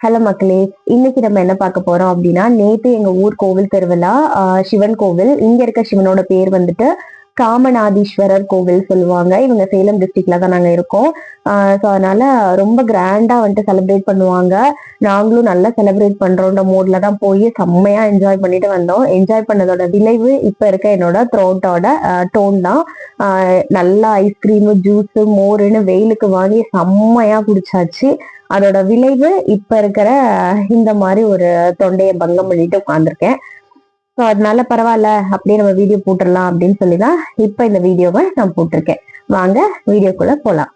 Hello மக்களே, இன்னைக்கு நம்ம என்ன பார்க்க போறோம் அப்படின்னா, நேத்து எங்க ஊர் கோவில் திருவிழா. சிவன் கோவில். இங்க இருக்க சிவனோட பேர் வந்துட்டு காமநாதீஸ்வரர் கோவில் சொல்லுவாங்க. இவங்க சேலம் டிஸ்ட்ரிக்ட்ல தான் நாங்க இருக்கோம். ஸோ அதனால ரொம்ப கிராண்டா வந்துட்டு செலிப்ரேட் பண்ணுவாங்க. நாங்களும் நல்லா செலிப்ரேட் பண்றோன்ற மோட்ல தான் போய் செம்மையா என்ஜாய் பண்ணிட்டு வந்தோம். என்ஜாய் பண்ணதோட விளைவு இப்ப இருக்க என்னோட த்ரோட்டோட டோன் தான். நல்லா ஐஸ்கிரீமு, ஜூஸ், மோருன்னு வெயிலுக்கு வாங்கி செம்மையா குடிச்சாச்சு. அதோட விளைவு இப்ப இருக்கிற இந்த மாதிரி ஒரு தொண்டையை பங்கம் பண்ணிட்டு உட்காந்துருக்கேன். ஸோ அதனால பரவாயில்ல, அப்படியே நம்ம வீடியோ போட்டுடலாம் அப்படின்னு சொல்லிதான் இப்ப இந்த வீடியோவை நான் போட்டிருக்கேன். வாங்க வீடியோக்குள்ள போலாம்.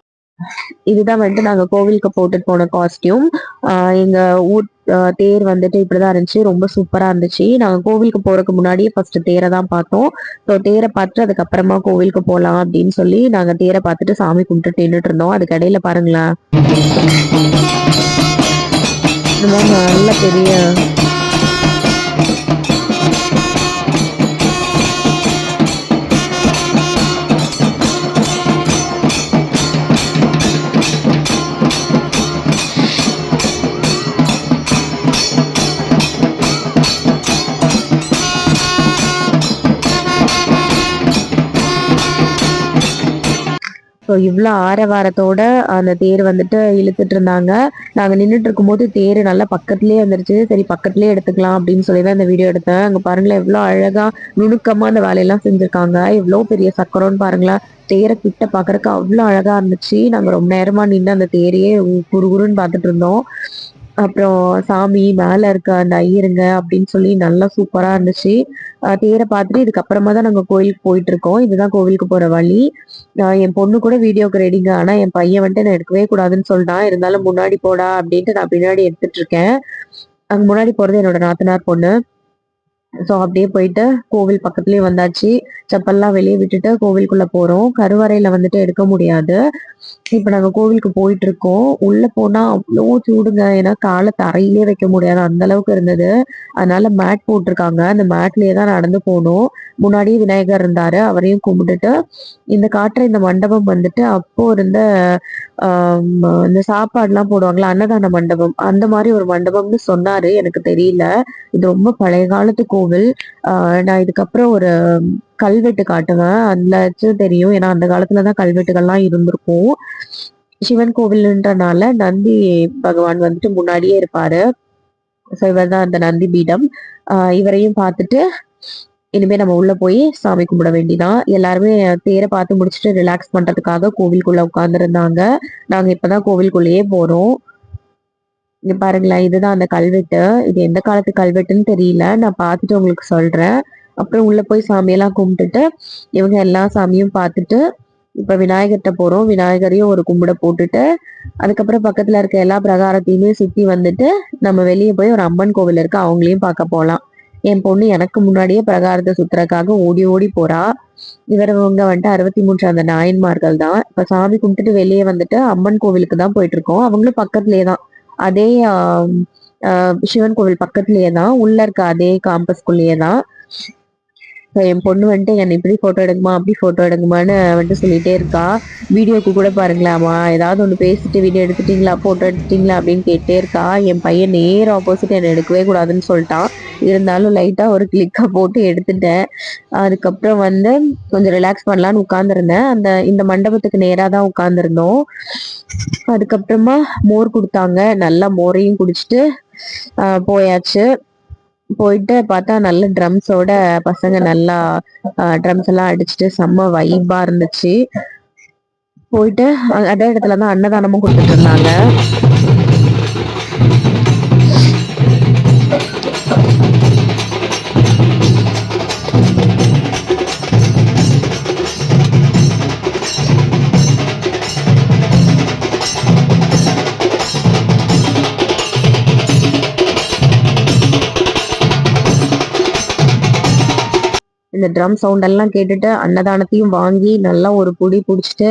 இதுதான் வந்துட்டு நாங்க கோவிலுக்கு போட்டுட்டு போன காஸ்டியூம். எங்க ஊர் தேர் வந்துட்டு இப்படிதான் இருந்துச்சு. ரொம்ப சூப்பரா இருந்துச்சு. நாங்க கோவிலுக்கு போறதுக்கு முன்னாடியே ஃபர்ஸ்ட் தேரை தான் பார்த்தோம். ஸோ தேரை பார்த்துட்டு அதுக்கப்புறமா கோவிலுக்கு போலாம் அப்படின்னு சொல்லி நாங்க தேரை பார்த்துட்டு சாமி கும்பிட்டு நின்றுட்டு இருந்தோம். அதுக்கு இடையில பாருங்களேன், இந்த மாதிரி நல்ல பெரிய ஸோ இவ்வளோ ஆரவாரத்தோட அந்த தேர் வந்துட்டு இழுத்துட்டு இருந்தாங்க. நாங்கள் நின்றுட்டு இருக்கும்போது தேர் நல்லா பக்கத்துலேயே வந்துருச்சு. சரி பக்கத்துலேயே எடுத்துக்கலாம் அப்படின்னு சொல்லி தான் இந்த வீடியோ எடுத்தேன். அங்கே பாருங்களேன், எவ்வளோ அழகா நுணுக்கமாக அந்த வேலையெல்லாம் செஞ்சுருக்காங்க. எவ்வளோ பெரிய சக்கரம்னு பாருங்களேன். தேரை கிட்ட பார்க்கறக்கு அவ்வளோ அழகா இருந்துச்சு. நாங்கள் ரொம்ப நேரமா நின்று அந்த தேரையே குறுகுறுன்னு பார்த்துட்டு இருந்தோம். அப்புறம் சாமி மேல இருக்க அந்த ஐயருங்க அப்படின்னு சொல்லி நல்லா சூப்பரா இருந்துச்சு. தேரை பார்த்துட்டு இதுக்கப்புறமா தான் நாங்க கோயிலுக்கு போயிட்டு இருக்கோம். இதுதான் கோவிலுக்கு போற வழி. என் பொண்ணு கூட வீடியோக்கு ரெடிங்க. ஆனா என் பையன் வந்துட்டு நான் எடுக்கவே கூடாதுன்னு சொல்லிட்டான். இருந்தாலும் முன்னாடி போடா அப்படின்ட்டு நான் பின்னாடி எடுத்துட்டு இருக்கேன். அங்க முன்னாடி போறது என்னோட நாத்தனார் பொண்ணு. ஸோ அப்படியே போயிட்டு கோவில் பக்கத்துலயே வந்தாச்சு. செப்பல்லாம் வெளியே விட்டுட்டு கோவிலுக்குள்ள போறோம். கருவறையில வந்துட்டு எடுக்க முடியாது. இப்ப நாங்க கோவிலுக்கு போயிட்டு இருக்கோம். உள்ள போனா அவ்வளோ சூடுங்க. ஏன்னா காலை தரையிலே வைக்க முடியாது, அந்த அளவுக்கு இருந்தது. அதனால மேட் போட்டிருக்காங்க. அந்த மேட்லயே தான் நடந்து போகணும். முன்னாடியே விநாயகர் இருந்தாரு, அவரையும் கும்பிட்டுட்டு இந்த காட்டுற இந்த மண்டபம் வந்துட்டு அப்போ இருந்த இந்த சாப்பாடுலாம் போடுவாங்களா, அன்னதான மண்டபம், அந்த மாதிரி ஒரு மண்டபம்னு சொன்னாரு. எனக்கு தெரியல. இது ரொம்ப பழைய காலத்து கோவில். நான் இதுக்கப்புறம் ஒரு கல்வெட்டு காட்டுவேன், அதுல தெரியும். ஏன்னா அந்த காலத்துலதான் கல்வெட்டுகள்லாம் இருந்திருக்கும். சிவன் கோவில்ன்றனால நந்தி பகவான் வந்துட்டு முன்னாடியே இருப்பாரு. ஸோ இவர் தான் அந்த நந்தி பீடம். இவரையும் பார்த்துட்டு இனிமே நம்ம உள்ள போய் சாமி கும்பிட வேண்டிதான். எல்லாருமே தேரை பார்த்து முடிச்சுட்டு ரிலாக்ஸ் பண்றதுக்காக கோவிலுக்குள்ள உட்கார்ந்துருந்தாங்க. நாங்க இப்பதான் கோவிலுக்குள்ளேயே போறோம். இங்க பாருங்களேன், இதுதான் அந்த கல்வெட்டு. இது எந்த காலத்து கல்வெட்டுன்னு தெரியல, நான் பார்த்துட்டு உங்களுக்கு சொல்றேன். அப்புறம் உள்ள போய் சாமியெல்லாம் கும்பிட்டுட்டு இவங்க எல்லா சாமியும் பார்த்துட்டு இப்ப விநாயகர்கிட்ட போறோம். விநாயகரையும் ஒரு கும்பிட போட்டுட்டு அதுக்கப்புறம் பக்கத்துல இருக்க எல்லா பிரகாரத்தையுமே சுத்தி வந்துட்டு நம்ம வெளியே போய் ஒரு அம்மன் கோவில் இருக்கு, அவங்களையும் பார்க்க போலாம். என் பொண்ணு எனக்கு முன்னாடியே பிரகாரத்தை சுத்துறதுக்காக ஓடி ஓடி போறா. இவங்க வந்துட்டு 63 அந்த நாயன்மார்கள் தான். இப்ப சாமி கும்பிட்டுட்டு வெளியே வந்துட்டு அம்மன் கோவிலுக்கு தான் போயிட்டு இருக்கோம். அவங்களும் பக்கத்துலயே தான். அதே சிவன் கோவில் பக்கத்துலயே தான், உள்ள இருக்க அதே காம்பஸ்குள்ளேயே தான். என் பொண்ணு வந்துட்டு என்னை இப்படி போட்டோ எடுக்குமா அப்படி போட்டோ எடுக்குமான்னு வந்துட்டு சொல்லிட்டே இருக்கா. வீடியோக்கு கூட பாருங்களாமா, ஏதாவது ஒன்று பேசிட்டு வீடியோ எடுத்துட்டீங்களா, போட்டோ எடுத்துட்டீங்களா அப்படின்னு கேட்டே இருக்கா. என் பையன் நேர் ஆப்போசிட் என்னை எடுக்கவே கூடாதுன்னு சொல்லிட்டான். இருந்தாலும் லைட்டா ஒரு கிளிக்கா போட்டு எடுத்துட்டேன். அதுக்கப்புறம் வந்து கொஞ்சம் ரிலாக்ஸ் பண்ணலான்னு உட்கார்ந்துருந்தேன். இந்த மண்டபத்துக்கு நேராக தான் உட்கார்ந்துருந்தோம். அதுக்கப்புறமா மோர் கொடுத்தாங்க. நல்லா மோரையும் குடிச்சிட்டு போயாச்சு. போயிட்டு பார்த்தா நல்ல ட்ரம்ஸோட பசங்க நல்லா ட்ரம்ஸ் எல்லாம் அடிச்சுட்டு செம்ம வைபா இருந்துச்சு. போயிட்டு அதே இடத்துலதான் அன்னதானமும் கொடுத்துட்டு இருந்தாங்க. இந்த ட்ரம் சவுண்ட் எல்லாம் கேட்டுட்டு அன்னதானத்தையும் வாங்கி நல்லா ஒரு புடி பிடிச்சிட்டு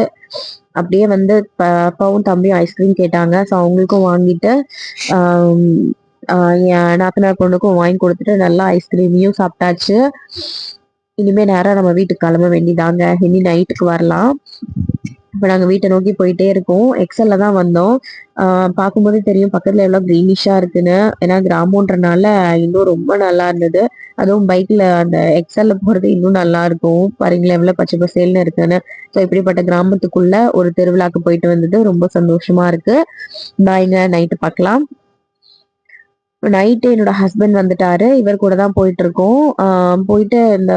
அப்படியே வந்து அப்பாவும் தம்பியும் ஐஸ்கிரீம் கேட்டாங்க. ஸோ அவங்களுக்கும் வாங்கிட்டு என் நாத்தனார் பொண்ணுக்கும் வாங்கி கொடுத்துட்டு நல்லா ஐஸ்கிரீமையும் சாப்பிட்டாச்சு. இனிமே நேரம் நம்ம வீட்டுக்கு கிளம்ப வேண்டியதாங்க. இனி நைட்டுக்கு வரலாம். இப்போ நாங்கள் வீட்டை நோக்கி போயிட்டே இருக்கோம். எக்ஸல்ல தான் வந்தோம். பார்க்கும்போதே தெரியும் பக்கத்துல எவ்வளோ க்ரீனிஷா இருக்குன்னு. ஏன்னா கிராமன்றனால இன்னும் ரொம்ப நல்லா இருந்தது. அதுவும் பைக்ல அந்த எக்ஸல்ல போறது இன்னும் நல்லா இருக்கும். பாருங்களேன் எவ்வளோ பச்சை பசேல்னு இருக்குன்னு. ஸோ இப்படிப்பட்ட கிராமத்துக்குள்ள ஒரு திருவிழாக்கு போயிட்டு வந்தது ரொம்ப சந்தோஷமா இருக்கு. பாய்ங்க, நைட்டு பார்க்கலாம். நைட்டு என்னோட ஹஸ்பண்ட் வந்துட்டாரு. இவர் கூட தான் போயிட்டு இருக்கோம். போயிட்டு இந்த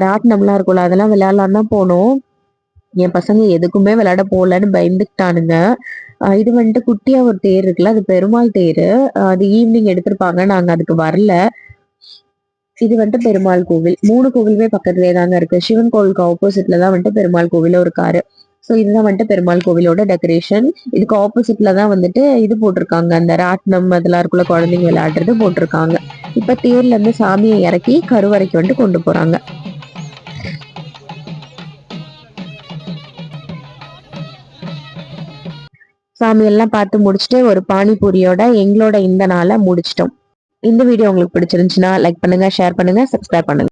ராட்டினம்லாம் இருக்கும்ல அதெல்லாம் விளையாடலான்னு தான் போனோம். என் பசங்க எதுக்குமே விளையாட போகலன்னு பயந்துக்கிட்டானுங்க. இது வந்துட்டு குட்டியா ஒரு தேர் இருக்குல்ல, அது பெருமாள் தேரு. அது ஈவினிங் எடுத்திருப்பாங்க. நாங்க அதுக்கு வரல. இது வந்துட்டு பெருமாள் கோவில். 3 கோவிலுமே பக்கத்துலயே தாங்க இருக்கு. சிவன் கோவிலுக்கு ஆப்போசிட்ல தான் வந்துட்டு பெருமாள் கோவிலும் இருக்காரு. ஸோ இதுதான் வந்துட்டு பெருமாள் கோவிலோட டெக்கரேஷன். இதுக்கு ஆப்போசிட்ல தான் வந்துட்டு இது போட்டிருக்காங்க. அந்த ராட்டினம் அதெல்லாம் இருக்குள்ள குழந்தைங்க விளையாடுறது போட்டிருக்காங்க. இப்ப தேர்ல இருந்து சாமியை இறக்கி கருவறைக்கு வந்துட்டு கொண்டு போறாங்க. சாமியெல்லாம் பார்த்து முடிச்சுட்டு ஒரு பானிபூரியோட எங்களோட இந்த நாளை முடிச்சிட்டோம். இந்த வீடியோ உங்களுக்கு பிடிச்சிருந்துச்சுன்னா லைக் பண்ணுங்க, ஷேர் பண்ணுங்க, சப்ஸ்கிரைப் பண்ணுங்க.